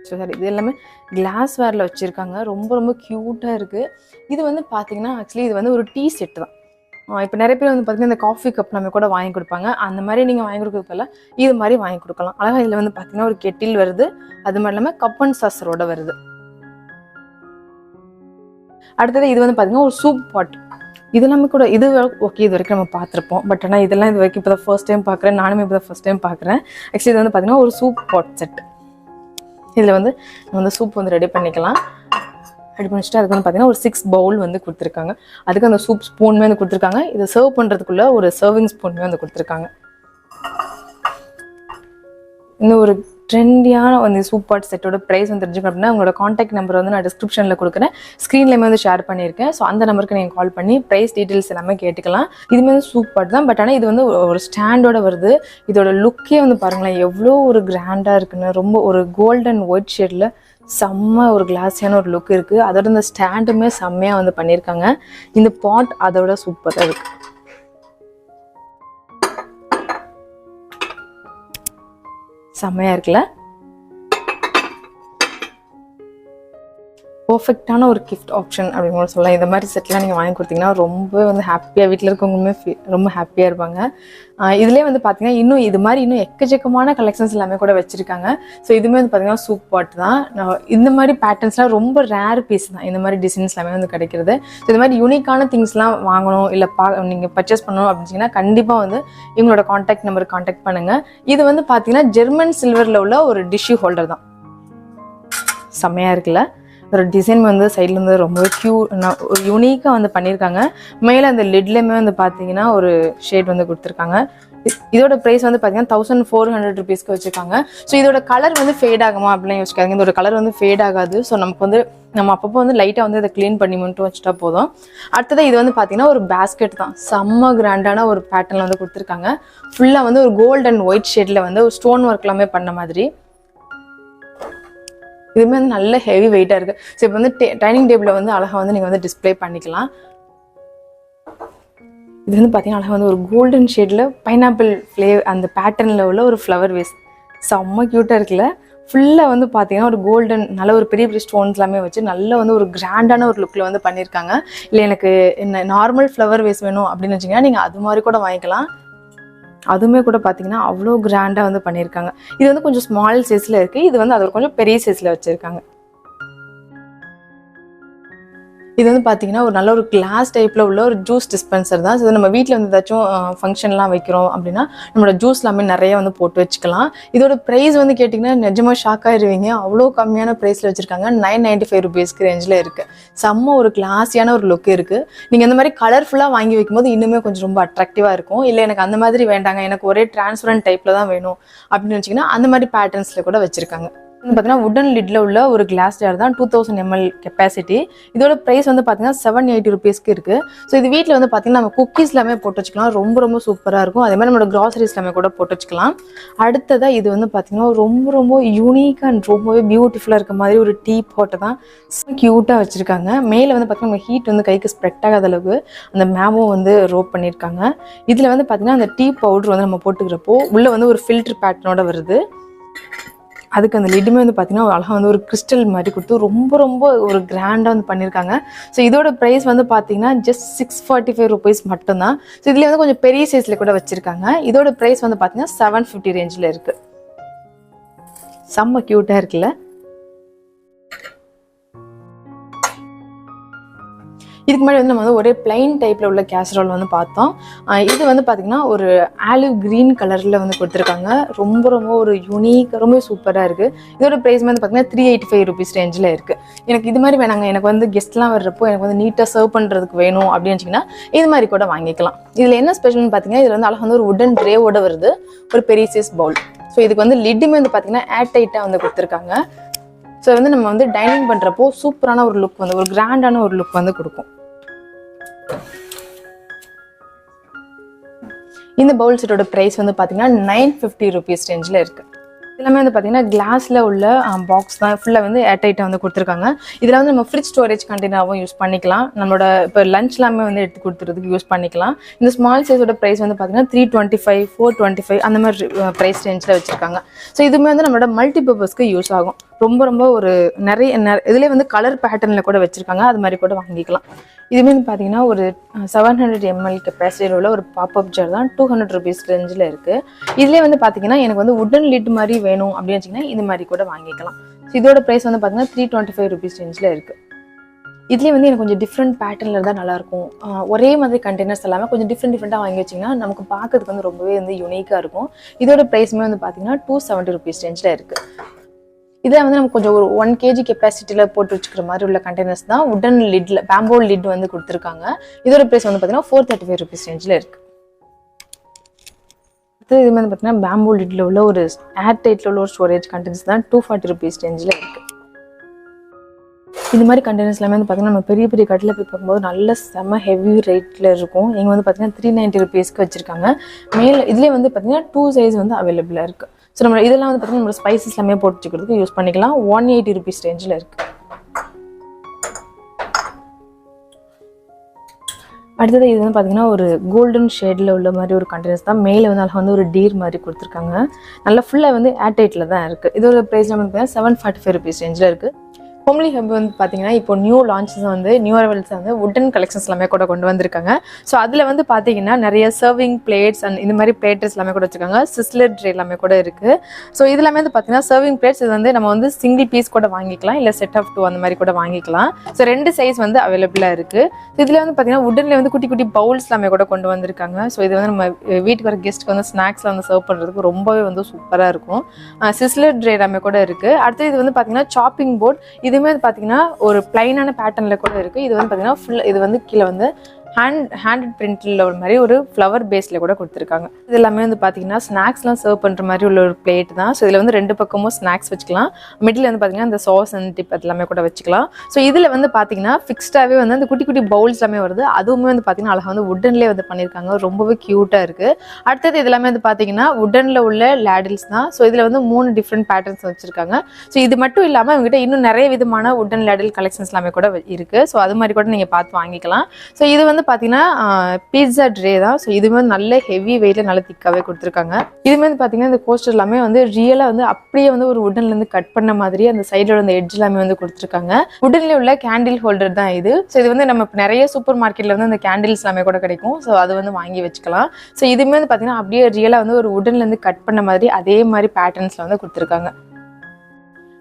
ஸோ சாரி, இது எல்லாமே கிளாஸ் வேரில் வச்சுருக்காங்க. ரொம்ப ரொம்ப க்யூட்டாக இருக்குது. இது வந்து பார்த்திங்கன்னா ஆக்சுவலி இது வந்து ஒரு டீ செட்டு தான். இப்போ நிறைய பேர் வந்து பார்த்திங்கன்னா இந்த காஃபி கப் நம்ம கூட வாங்கி கொடுப்பாங்க. அந்த மாதிரி நீங்கள் வாங்கி கொடுக்கறதுல இது மாதிரி வாங்கி கொடுக்கலாம். அழகாக இதில் வந்து பார்த்திங்கன்னா ஒரு கெட்டில் வருது. அது மாதிரி இல்லாமல் கப் அண்ட் சாஸரோட வருது. அடுத்தது இது வந்து பார்த்தீங்கன்னா ஒரு சூப் பாட். இதெல்லாமே கூட இது ஓகே, இது வரைக்கும் நம்ம பார்த்துருப்போம். பட் ஆனால் இதெல்லாம் இது வரைக்கும் இப்போ தான் ஃபர்ஸ்ட் டைம் பார்க்குறேன். நானுமே இப்போ தான் ஃபர்ஸ்ட் டைம் பார்க்குறேன். ஆக்சுவலி இது வந்து பார்த்தீங்கன்னா ஒரு சூப் பாட் செட். இதில் வந்து நம்ம வந்து சூப் வந்து ரெடி பண்ணிக்கலாம். ரெடி பண்ணிச்சுட்டு அதுக்கு வந்து பார்த்தீங்கன்னா ஒரு 6 பவுல் வந்து கொடுத்துருக்காங்க. அதுக்கு அந்த சூப் ஸ்பூனுமே வந்து கொடுத்துருக்காங்க. இதை சர்வ் பண்ணுறதுக்குள்ள ஒரு சர்விங் ஸ்பூனுமே வந்து கொடுத்துருக்காங்க. இன்னும் ஒரு ட்ரெண்டியான அந்த சூப் பாட் செட்டோட ப்ரைஸ் வந்து தெரிஞ்சுக்கணும் அப்படின்னா உங்களோட காண்டாக்ட் நம்பர் வந்து நான் டிஸ்கிரிப்ஷனில் கொடுக்குறேன், ஸ்க்ரீன்லேயுமே வந்து ஷேர் பண்ணியிருக்கேன். ஸோ அந்த நம்பருக்கு நீங்கள் கால் பண்ணி ப்ரைஸ் டீட்டெயில்ஸ் எல்லாமே கேட்டுக்கலாம். இதுவுமே வந்து சூப் பாட் தான், பட் ஆனால் இது வந்து ஒரு ஸ்டாண்டோட வருது. இதோட லுக்கே வந்து பாருங்களேன் எவ்வளோ ஒரு கிராண்டாக இருக்குன்னு. ரொம்ப ஒரு கோல்டன் ஒயிட் ஷேடில் செம்ம ஒரு கிளாஸியான ஒரு லுக் இருக்குது. அதோட இந்த ஸ்டாண்டுமே செம்மையாக வந்து பண்ணியிருக்காங்க. இந்த பாட் அதோட சூப்பராக இருக்குது. செம்மையாக இருக்குல்ல. பர்ஃபெக்டான ஒரு கிஃப்ட் ஆப்ஷன் அப்படின்னு கூட சொல்லலாம். இந்த மாதிரி செட்லாம் நீங்கள் வாங்கி கொடுத்தீங்கன்னா ரொம்ப வந்து ஹாப்பியாக, வீட்டில் இருக்கவங்களுமே ரொம்ப ஹாப்பியாக இருப்பாங்க. இதுலேயே வந்து பார்த்தீங்கன்னா இன்னும் இது மாதிரி இன்னும் எக்கச்சக்கமான கலெக்ஷன்ஸ் எல்லாமே கூட வச்சுருக்காங்க. ஸோ இதுவுமே வந்து பார்த்தீங்கன்னா சூப் பாட் தான். இந்த மாதிரி பேட்டர்ன்ஸ்லாம் ரொம்ப ரேர் பீஸ் தான், இந்த மாதிரி டிசைன்ஸ் எல்லாமே வந்து கிடைக்கிறது. ஸோ இந்த மாதிரி யூனிக்கான திங்ஸ்லாம் வாங்கணும் இல்லை நீங்கள் பர்ச்சேஸ் பண்ணணும் அப்படின்னா கண்டிப்பாக வந்து இவங்களோட காண்டாக்ட் நம்பருக்கு காண்டாக்ட் பண்ணுங்கள். இது வந்து பார்த்தீங்கன்னா ஜெர்மன் சில்வரில் உள்ள ஒரு டிஷ்யூ ஹோல்டர் தான். செம்மையாக இருக்குல்ல. ஒரு டிசைன் வந்து சைடில் வந்து ரொம்பவே ஒரு யூனிக்காக வந்து பண்ணியிருக்காங்க. மேலே அந்த லிட்லேயுமே வந்து பார்த்தீங்கன்னா ஒரு ஷேட் வந்து கொடுத்துருக்காங்க. இதோட ப்ரைஸ் வந்து பார்த்தீங்கன்னா 1400 rupeesக்கு வச்சுருக்காங்க. ஸோ இதோட கலர் வந்து ஃபேட் ஆகுமா அப்படிலாம் யோசிக்காங்க. இதோட கலர் வந்து ஃபேட் ஆகாது. ஸோ நமக்கு வந்து நம்ம அப்பப்போ வந்து லைட்டாக வந்து இதை க்ளீன் பண்ணி மட்டும் வச்சுட்டா போதும். அடுத்தது இது வந்து பார்த்தீங்கன்னா ஒரு பேஸ்கெட் தான். செம்ம கிராண்டான ஒரு பேட்டர்னில் வந்து கொடுத்துருக்காங்க. ஃபுல்லாக வந்து ஒரு கோல்ட் அண்ட் ஒயிட் ஷேடில் வந்து ஒரு ஸ்டோன் ஒர்க் எல்லாமே பண்ண மாதிரி. இதுவுமே வந்து நல்ல ஹெவி வெயிட்டாக இருக்குது. ஸோ இப்போ வந்து டைனிங் டேபிளில் வந்து அழகாக வந்து நீங்கள் வந்து டிஸ்பிளே பண்ணிக்கலாம். இது வந்து பார்த்தீங்கன்னா அழகாக வந்து ஒரு கோல்டன் ஷேடில் பைனாப்பிள் அந்த பேட்டர்னில் உள்ள ஒரு ஃப்ளவர் வேஸ் செம்ம க்யூட்டாக இருக்குல்ல. ஃபுல்லாக வந்து பார்த்தீங்கன்னா ஒரு கோல்டன் நல்ல ஒரு பெரிய பெரிய ஸ்டோன்ஸ் எல்லாமே வச்சு நல்ல வந்து ஒரு கிராண்டான ஒரு லுக்கில் வந்து பண்ணியிருக்காங்க. இல்லை எனக்கு என்ன நார்மல் ஃப்ளவர் வேஸ் வேணும் அப்படின்னு வச்சிங்கன்னா நீங்கள் அது மாதிரி கூட வாங்கிக்கலாம். அதுவுமே கூட பார்த்தீங்கன்னா அவ்வளோ கிராண்டாக வந்து பண்ணியிருக்காங்க. இது வந்து கொஞ்சம் ஸ்மால் சைஸில் இருக்குது. இது வந்து அது கொஞ்சம் பெரிய சைஸில் வச்சுருக்காங்க. இது வந்து பார்த்தீங்கன்னா ஒரு நல்ல ஒரு கிளாஸ் டைப்பில் உள்ள ஒரு ஜூஸ் டிஸ்பென்சர் தான். ஸோ நம்ம வீட்டில் வந்து ஏதாச்சும் ஃபங்க்ஷன்லாம் வைக்கிறோம் அப்படின்னா நம்மளோட ஜூஸ் எல்லாமே நிறைய வந்து போட்டு வச்சுக்கலாம். இதோட ப்ரைஸ் வந்து கேட்டிங்கன்னா நிஜமாக ஷாக் ஆகிடுவீங்க. அவ்வளோ கம்மியான ப்ரைஸில் வச்சுருக்காங்க. 995 rupeesக்கு ரேஞ்சில் இருக்குது. செம்ம ஒரு கிளாஸியான ஒரு லுக் இருக்குது. நீங்கள் இந்த மாதிரி கலர்ஃபுல்லாக வாங்கி வைக்கும்போது இன்னுமே கொஞ்சம் ரொம்ப அட்ராக்டிவாக இருக்கும். இல்லை எனக்கு அந்த மாதிரி வேண்டாங்க, எனக்கு ஒரே டிரான்ஸ்பரண்ட் டைப்பில் தான் வேணும் அப்படின்னு வச்சிங்கன்னா அந்த மாதிரி பேட்டர்ன்ஸில் கூட வச்சுருக்காங்க. பார்த்தீங்கன்னா வுடன் லிட்ல உள்ள ஒரு கிளாஸ் ஜார் தான். 2000 ml கெப்பாசிட்டி. இதோட ப்ரைஸ் வந்து பார்த்தீங்கன்னா 780 rupeesக்கு இருக்குது. ஸோ இது வீட்டில் வந்து பார்த்தீங்கன்னா நம்ம குக்கீஸ் எல்லாமே போட்டு வச்சுக்கலாம். ரொம்ப ரொம்ப சூப்பராக இருக்கும். அதே மாதிரி நம்மளோட கிராசரிஸ் எல்லாமே கூட போட்டு வச்சுக்கலாம். அடுத்ததாக இது வந்து பார்த்தீங்கன்னா ரொம்ப ரொம்ப யூனிக்காக அண்ட் ரொம்பவே பியூட்டிஃபுல்லாக இருக்க மாதிரி ஒரு டீ பாட்டை தான் க்யூட்டாக வச்சுருக்காங்க. மேலே வந்து பார்த்தீங்கன்னா நம்ம ஹீட் வந்து கைக்கு ஸ்ப்ரெட் ஆகாத அளவுக்கு அந்த மேமும் வந்து ரோப் பண்ணியிருக்காங்க. இதில் வந்து பார்த்தீங்கன்னா அந்த டீ பவுடர் வந்து நம்ம போட்டுக்கிறப்போ உள்ளே வந்து ஒரு ஃபில்டர் பேட்டர்னோட வருது. அதுக்கு அந்த லிட்டுமே வந்து பார்த்தீங்கன்னா அழகாக வந்து ஒரு கிறிஸ்டல் மாதிரி கொடுத்து ரொம்ப ரொம்ப ஒரு கிராண்டாக வந்து பண்ணியிருக்காங்க. ஸோ இதோட ப்ரைஸ் வந்து பார்த்தீங்கன்னா ஜஸ்ட் 645 rupees மட்டும்தான். ஸோ இதில் வந்து கொஞ்சம் பெரிய சைஸில் கூட வச்சுருக்காங்க. இதோட ப்ரைஸ் வந்து பார்த்தீங்கன்னா 750 ரேஞ்சில் இருக்குது. செம்ம க்யூட்டாக இருக்குல்ல. இதுக்கு முன்னாடி வந்து நம்ம வந்து ஒரே பிளைன் டைப்பில் உள்ள கேசரோல் வந்து பார்த்தோம். இது வந்து பார்த்திங்கன்னா ஒரு ஆலிவ் க்ரீன் கலரில் வந்து கொடுத்துருக்காங்க. ரொம்ப ரொம்ப ஒரு யூனிக், ரொம்ப சூப்பராக இருக்குது. இதோட ப்ரைஸ் வந்து பார்த்திங்கன்னா 385 rupees ரேஞ்சில் இருக்குது. எனக்கு இது மாதிரி வேணாங்க, எனக்கு வந்து கெஸ்ட்லாம் வர்றப்போ எனக்கு வந்து நீட்டாக சர்வ் பண்ணுறதுக்கு வேணும் அப்படின்னு வச்சிங்கன்னா இது மாதிரி கூட வாங்கிக்கலாம். இதில் என்ன ஸ்பெஷல்னு பார்த்தீங்கன்னா இதில் வந்து அழகாக வந்து ஒரு வுடன் ட்ரேவோட வருது, ஒரு பெரிய சைஸ் பவுல். ஸோ இதுக்கு வந்து லிட்டுமே வந்து பார்த்திங்கன்னா ஏர் டைட்டாக வந்து கொடுத்துருக்காங்க. ஸோ வந்து நம்ம வந்து டைனிங் பண்ணுறப்போ சூப்பரான ஒரு லுக் வந்து ஒரு கிராண்டான ஒரு லுக் வந்து கொடுக்கும். இந்த பவுல் செட்டோட ப்ரைஸ் வந்து பார்த்தீங்கன்னா 950 rupees ரேஞ்சில் இருக்குது. எல்லாமே வந்து பார்த்தீங்கன்னா கிளாஸில் உள்ள பாக்ஸ் தான். ஃபுல்லாக வந்து ஏர்டைட்டாக வந்து கொடுத்துருக்காங்க. இதில் வந்து நம்ம ஃப்ரிட்ஜ் ஸ்டோரேஜ் கண்டெய்னராகவும் யூஸ் பண்ணிக்கலாம். நம்மளோட இப்போ லஞ்ச் எல்லாமே வந்து எடுத்து கொடுத்துறதுக்கு யூஸ் பண்ணிக்கலாம். இந்த ஸ்மால் சைஸோட ப்ரைஸ் வந்து பார்த்தீங்கன்னா 325, 425 அந்த மாதிரி ப்ரைஸ் ரேஞ்சில் வச்சுருக்காங்க. ஸோ இதுவுமே வந்து நம்மளோட மல்டி பர்பஸ்க்கு யூஸ் ஆகும். ரொம்ப ரொம்ப ஒரு நிறைய இதுலேயே வந்து கலர் பேட்டர்னில் கூட வச்சுருக்காங்க. அது மாதிரி கூட வாங்கிக்கலாம். இதுவுமே வந்து பார்த்தீங்கன்னா ஒரு 700 ml கெப்பாசிட்டியில் உள்ள ஒரு பாப்அப் ஜார் தான். 200 rupees ரேஞ்சில் இருக்குது. இதுலேயே வந்து பார்த்தீங்கன்னா எனக்கு வந்து வுடன் லிட் மாதிரி வேணும் அப்படின்னு வச்சிங்கன்னா இது மாதிரி கூட வாங்கிக்கலாம். ஸோ இதோட ப்ரைஸ் வந்து பார்த்தீங்கன்னா 325 rupees ரேஞ்சில் இருக்குது. இதுலேயே வந்து எனக்கு கொஞ்சம் டிஃப்ரெண்ட் பேட்டர்னில் இருந்தால் நல்லாயிருக்கும். ஒரே மாதிரி கண்டெய்னர்ஸ் எல்லாமே கொஞ்சம் டிஃப்ரெண்ட்டாக வாங்கி வச்சிங்கன்னா நமக்கு பார்க்கறதுக்கு வந்து ரொம்பவே வந்து யூனிக்காக இருக்கும். இதோட ப்ரைஸுமே வந்து பார்த்தீங்கன்னா 270 rupees ரேஞ்சில் இருக்குது. இதில் வந்து நமக்கு கொஞ்சம் ஒரு 1 kg கெப்பாசிட்டியில் போட்டு வச்சுக்கிற மாதிரி உள்ள கண்டெய்னர்ஸ் தான். வுடன் லிட்ல பேம்போ லிட் வந்து கொடுத்துருக்காங்க. இதோட ப்ரைஸ் வந்து பார்த்தீங்கன்னா 435 rupees ரேஞ்சில் இருக்குது. இது மாதிரி பார்த்தீங்கன்னா பேம்பூ லிட்ல உள்ள ஒரு ஏர் டைட்ல உள்ள ஒரு ஸ்டோரேஜ் கண்டெய்னர்ஸ் தான் 240 rupees ரேஞ்சில் இருக்கு. இந்த மாதிரி கண்டெய்னர்ஸ் எல்லாமே வந்து பார்த்தீங்கன்னா நம்ம பெரிய பெரிய கடையில் போய் பார்க்கும்போது நல்ல செம ஹெவி ரேட்டில் இருக்கும். இங்கே வந்து பார்த்தீங்கன்னா 390 rupeesக்கு வச்சிருக்காங்க. மேலே இதுலேயே வந்து பார்த்தீங்கன்னா 2 சைஸ் வந்து அவைலபிளாக இருக்குது. ஸோ நம்ம இதெல்லாம் வந்து பார்த்தீங்கன்னா நம்ம ஸ்பைசஸ் எல்லாமே போட்டு வச்சுக்கிறதுக்கு யூஸ் பண்ணிக்கலாம். 180 rupees ரேஞ்சில் இருக்குது. அடுத்தது இது வந்து பார்த்தீங்கன்னா ஒரு கோல்டன் ஷேடில் உள்ள மாதிரி ஒரு கண்டெய்னர்ஸ் தான். மேலே வந்து அதில் வந்து ஒரு டீர் மாதிரி கொடுத்துருக்காங்க. நல்லா ஃபுல்லாக வந்து ஏர்டைட்டில் தான் இருக்குது. இதோட ப்ரைஸில் வந்து பார்த்தீங்கன்னா 745 rupees ரேஞ்சில் இருக்குது. ஹோம்லி ஹப் வந்து பார்த்தீங்கன்னா இப்போ நியூ லான்ச்சஸ் வந்து நியூ அரைவல்ஸ் வந்து வுட்டன் கலெக்ஷன்ஸ் எல்லாமே கூட கொண்டு வந்திருக்காங்க. ஸோ அதில் வந்து பார்த்தீங்கன்னா நிறைய சர்விங் பிளேட்ஸ் அண்ட் இந்த மாதிரி பிளேட்டர்ஸ் எல்லாமே கூட வச்சுருக்காங்க. சிஸ்லர் ட்ரே எல்லாமே கூட இருக்குது. ஸோ இது எல்லாமே வந்து பார்த்தீங்கன்னா சர்விங் பிளேட்ஸ் இது வந்து நம்ம வந்து சிங்கிள் பீஸ் கூட வாங்கிக்கலாம், இல்லை செட் ஆஃப் 2 அந்த மாதிரி கூட வாங்கிக்கலாம். ஸோ 2 சைஸ் வந்து அவைலபிளாக இருக்குது. இதில் வந்து பார்த்தீங்கன்னா வுட்டனில் வந்து குட்டி குட்டி பவுல்ஸ் எல்லாமே கூட கொண்டு வந்திருக்காங்க. ஸோ இது வந்து நம்ம வீட்டுக்கு வர கெஸ்ட்டுக்கு வந்து ஸ்நாக்ஸில் வந்து சர்வ் பண்ணுறதுக்கு ரொம்பவே வந்து சூப்பராக இருக்கும். சிஸ்லர் ட்ரே எல்லாமே கூட இருக்குது. அடுத்து இது வந்து பார்த்தீங்கன்னா சாப்பிங் போர்ட். இதுவுமே பார்த்தீங்கன்னா ஒரு பிளைனான பேட்டர்னில் கூட இருக்குது. இது வந்து பார்த்தீங்கன்னா ஃபுல் இது வந்து கீழே வந்து ஹேண்டட் பிரிண்டில் ஒரு மாதிரி ஒரு ஃப்ளவர் பேஸில் கூட கொடுத்துருக்காங்க. இது எல்லாமே வந்து பார்த்தீங்கன்னா ஸ்நாக்ஸ்லாம் சர்வ் பண்ணுற மாதிரி உள்ள ஒரு பிளேட் தான். ஸோ இதில் வந்து 2 பக்கமும் ஸ்நாக்ஸ் வச்சுக்கலாம். மிடில் வந்து பார்த்தீங்கன்னா இந்த சாஸ் அண்ட் டிப் எல்லாமே கூட வச்சுக்கலாம். ஸோ இதில் வந்து பார்த்தீங்கன்னா ஃபிக்ஸ்டாகவே வந்து அந்த குட்டி குட்டி பவுல்ஸ் எல்லாமே வருது. அதுவுமே வந்து பார்த்தீங்கன்னா அழகாக வந்து வுட்டன்லேயே வந்து பண்ணியிருக்காங்க. ரொம்பவே க்யூட்டாக இருக்குது. அடுத்தது இது எல்லாமே வந்து பார்த்தீங்கன்னா வுட்டனில் உள்ள லேடில்ஸ் தான். ஸோ இதில் வந்து 3 டிஃப்ரெண்ட் பேட்டர்ன்ஸ் வச்சுருக்காங்க. ஸோ இது மட்டும் இல்லாமல் இவங்ககிட்ட இன்னும் நிறைய விதமான வுட்டன் லேடில் கலெக்ஷன்ஸ் எல்லாமே கூட இருக்குது. ஸோ அது மாதிரி கூட நீங்கள் பார்த்து வாங்கிக்கலாம். ஸோ இது வந்து பார்த்தீங்கன்னா பீட்சா ட்ரே தான். ஸோ இதுவுமே வந்து நல்ல ஹெவி வெயிட்டில் நல்ல திக்காகவே கொடுத்துருக்காங்க. இதுவுமே வந்து பார்த்தீங்கன்னா இந்த கோஸ்டர் எல்லாமே வந்து ரியலாக வந்து அப்படியே வந்து ஒரு வுட்டன்லேருந்து கட் பண்ண மாதிரி அந்த சைடில் அந்த எட்ஜ் எல்லாமே வந்து கொடுத்துருக்காங்க. வுட்டன்ல உள்ள கேண்டில் ஹோல்டர் தான் இது. ஸோ இது வந்து நம்ம நிறைய சூப்பர் மார்க்கெட்டில் வந்து அந்த கேண்டில்ஸ் எல்லாமே கூட கிடைக்கும். ஸோ அது வந்து வாங்கி வச்சுக்கலாம். ஸோ இதுவுமே வந்து பார்த்தீங்கன்னா அப்படியே ரியலாக வந்து ஒரு வுட்டன்லேருந்து கட் பண்ண மாதிரி அதே மாதிரி பேட்டர்ன்ஸில் வந்து கொடுத்துருக்காங்க.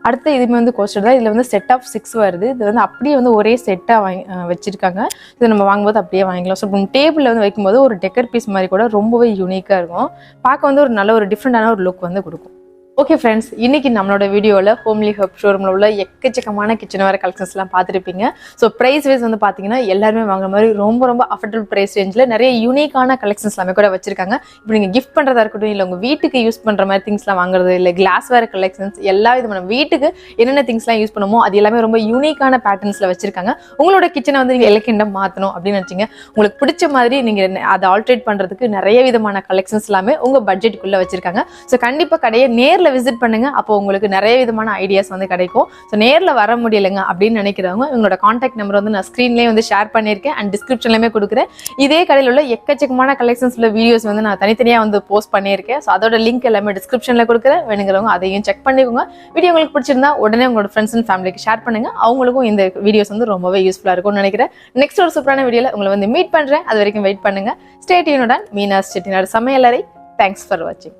அடுத்து இதுவுமே வந்து கோஸ்டர் தான். இதில் வந்து செட் ஆஃப் 6 வருது. இது வந்து அப்படியே வந்து ஒரே செட்டாக வச்சுருக்காங்க. இது நம்ம வாங்கும்போது அப்படியே வாங்கிக்கலாம். ஸோ டேபிளில் வந்து வைக்கும்போது ஒரு டெக்கர் பீஸ் மாதிரி கூட ரொம்பவே யூனிக்காக இருக்கும். பார்க்க வந்து ஒரு நல்ல ஒரு டிஃப்ரெண்டான ஒரு லுக் வந்து கொடுக்கும். ஓகே ஃப்ரெண்ட்ஸ், இன்னைக்கு நம்மளோட வீடியோவில் ஹோம்லி ஹப் ஷோரூமில் உள்ள எக்கச்சக்கமான கிச்சன் வேறு கலெக்ஷன்ஸ்லாம் பார்த்துருப்பீங்க. ஸோ ப்ரைஸ் வைஸ் வந்து பார்த்தீங்கன்னா எல்லாருமே வாங்குற மாதிரி ரொம்ப அஃபோர்டபுள் ப்ரைஸ் ரேஞ்சில் நிறைய யூனிக்கான கலெக்ஷன்ஸ் எல்லாமே கூட வச்சிருக்காங்க. இப்போ நீங்கள் கிஃப்ட் பண்ணுறதா இருக்கட்டும், இல்லை உங்கள் வீட்டுக்கு யூஸ் பண்ணுற மாதிரி திங்ஸ்லாம் வாங்குறது, இல்லை கிளாஸ் வேறு கலெக்ஷன்ஸ், எல்லா விதமான வீட்டுக்கு என்னென்ன திங்ஸ்லாம் யூஸ் பண்ணுமோ அது எல்லாமே ரொம்ப யூனிக்கான பேட்டர்ன்ஸில் வச்சிருக்காங்க. உங்களோட கிச்சனை வந்து நீங்கள் எலக்கிண்டம் மாற்றணும் அப்படின்னு நினச்சிங்க, உங்களுக்கு பிடிச்ச மாதிரி நீங்கள் அதை ஆல்ட்ரேட் பண்ணுறதுக்கு நிறைய விதமான கலெக்ஷன்ஸ் எல்லாமே உங்கள் பட்ஜெட்டுக்குள்ளே வச்சிருக்காங்க. ஸோ கண்டிப்பாக கடையை நேரில் விசிட் பண்ணுங்க. அப்போ உங்களுக்கு நிறைய விதமான ஐடியாஸ் வந்து கிடைக்கும். ஸோ நேரில் வர முடியலைங்க அப்படின்னு நினைக்கிறவங்க உங்களோட கான்டாக்ட் நம்பர் வந்து நான் ஸ்க்ரீன்லேயே வந்து ஷேர் பண்ணியிருக்கேன் அண்ட் டிஸ்கிரிப்ஷன்லேயுமே கொடுக்குறேன். இதே கடையில் உள்ள எக்கச்சக்கமான கலெக்ஷன்ஸ் உள்ள வீடியோஸ் வந்து நான் தனித்தனியாக வந்து போஸ்ட் பண்ணியிருக்கேன். ஸோ அதோட லிங்க் எல்லாமே டிஸ்கிரிப்ஷனில் கொடுக்குறேன். வேணுங்கிறவங்க அதையும் செக் பண்ணிக்கோங்க. வீடியோ உங்களுக்கு பிடிச்சிருந்தா உடனே உங்களோட ஃப்ரெண்ட்ஸ் அண்ட் ஃபேமிலிக்கு ஷேர் பண்ணுங்க. அவங்களுக்கும் இந்த வீடியோஸ் வந்து ரொம்பவே யூஸ்ஃபுல்லாக இருக்கும்னு நினைக்கிறேன். நெக்ஸ்ட் ஒரு சூப்பரான வீடியோவில் உங்களை வந்து மீட் பண்ணுறேன். அது வரைக்கும் வெயிட் பண்ணுங்க. Stay tuned. மீனாஸ் செட்டிநாடு சமையலறை. தேங்க்ஸ் ஃபார் வாட்சிங்.